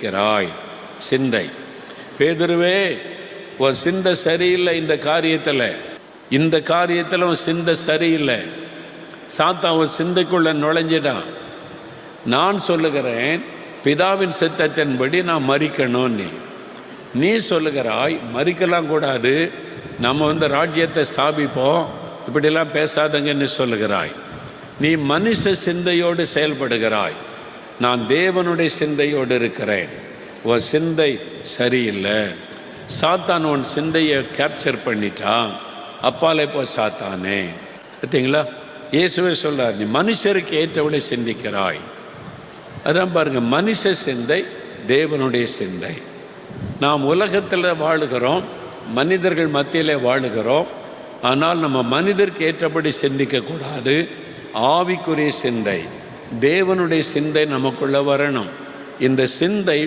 இருக்கிறாய். சிந்தை. பேதுருவே, உன் சிந்தை சரியில்லை. இந்த காரியத்தில் உன் சிந்தை சரியில்லை. சாத்தான் உன் சிந்தைக்குள்ள நுழைஞ்சிடான். நான் சொல்லுகிறேன், பிதாவின் சித்தத்தின்படி நான் மரிக்கணும்னு. நீ சொல்லுகிறாய் மரிக்கலாம் கூடாது, நம்ம ராஜ்யத்தை ஸ்தாபிப்போம், இப்படிலாம் பேசாதங்கன்னு சொல்லுகிறாய். நீ மனுஷ சிந்தையோடு செயல்படுகிறாய். நான் தேவனுடைய சிந்தையோடு இருக்கிறேன். உன் சிந்தை சரியில்லை. சாத்தான் உன் சிந்தையை கேப்சர் பண்ணிட்டான். அப்பாலே போ சாத்தானே. பார்த்தீங்களா, இயேசுவே சொல்றார், நீ மனுஷருக்கு ஏற்றவளை சிந்திக்கிறாய். அதான் பாருங்க, மனுஷ சிந்தை தேவனுடைய சிந்தை. நாம் உலகத்தில் வாழுகிறோம், மனிதர்கள் மத்தியிலே வாழுகிறோம். ஆனால் நம்ம மனிதருக்கு ஏற்றபடி சிந்திக்கக்கூடாது. ஆவிக்குரிய சிந்தை, தேவனுடைய சிந்தை நமக்குள்ள வரணும். இந்த சிந்தை